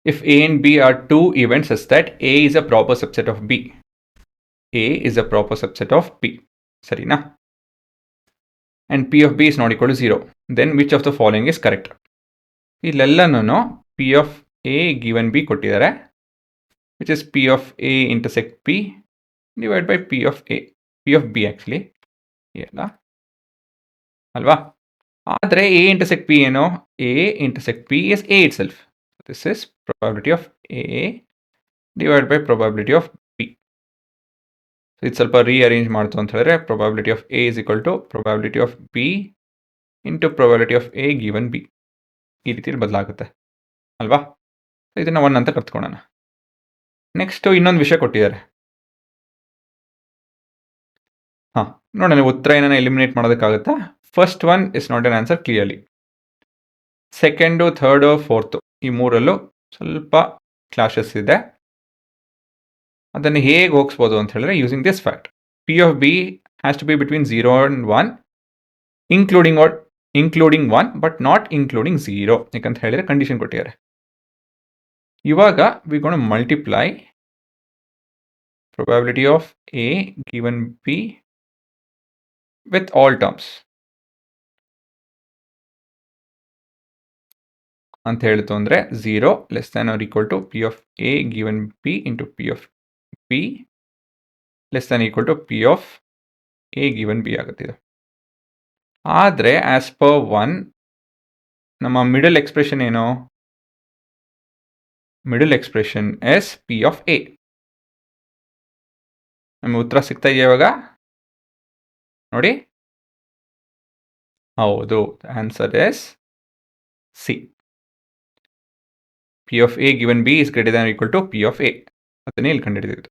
if A and B are two events such that A is a proper subset of B. A is a proper subset of B. Sarina? And P of B is not equal to 0. Then which of the following is correct? ಇಲ್ಲೆಲ್ಲನೂ P of A given B ಕೊಟ್ಟಿದ್ದಾರೆ, which is P of A intersect P divided by P of A. P of B actually. ಎಲ್ಲ ಅಲ್ವಾ? ಆದರೆ A intersect P ಏನೋ? A intersect P is A itself. This is probability of A divided by probability of B. So ಇದು ಸ್ವಲ್ಪ rearrange ಮಾಡ್ತು ಅಂತ ಹೇಳಿದ್ರೆ probability of A is equal to probability of B into probability of A given B. ಈ ರೀತಿಯಲ್ಲಿ ಬದಲಾಗುತ್ತೆ ಅಲ್ವಾ? ಇದನ್ನು 1 ಅಂತ ಕರ್ತ್ಕೊಳ್ಳೋಣ. ನೆಕ್ಸ್ಟ್ ಇನ್ನೊಂದು ವಿಷಯ ಕೊಟ್ಟಿದ್ದಾರೆ. ನೋಡೋಣ ಉತ್ತರ ಏನನ್ನ ಎಲಿಮಿನೇಟ್ ಮಾಡೋದಕ್ಕಾಗುತ್ತಾ? First one is not an answer clearly. Second, third, fourth ಈ ಮೂರಲ್ಲೂ ಸ್ವಲ್ಪ ಕ್ಲಾಶಸ್ ಇದೆ. ಅದನ್ನು ಹೇಗೆ ಹೋಗಿಸ್ಬೋದು ಅಂತ ಹೇಳಿದ್ರೆ using this fact, P of B has to be between 0 and 1 including 1 but not including 0 ಯಾಕಂತ ಹೇಳಿದ್ರೆ ಕಂಡೀಷನ್ ಕೊಟ್ಟಿದ್ದಾರೆ. ಇವಾಗ we gonna multiply probability of A given B with all terms ಅಂತ ಹೇಳ್ತು ಅಂದರೆ 0 less than or equal to P of A given B into P of B less than equal to P of A given B ಆಗುತ್ತಿದೆ. ಆದರೆ as per 1 ನಮ್ಮ middle expression ಏನು? Middle expression is P of A. ನಮಗೆ ಉತ್ತರ ಸಿಗ್ತಾ ಇದೆಯಾ ಇವಾಗ? ನೋಡಿ, ಹೌದು, answer is C. P of A given B is greater than or equal to P of A. ಅದನ್ನೇ ಇಲ್ಲಿ ಕಂಡುಹಿಡಿದಿದ್ದು.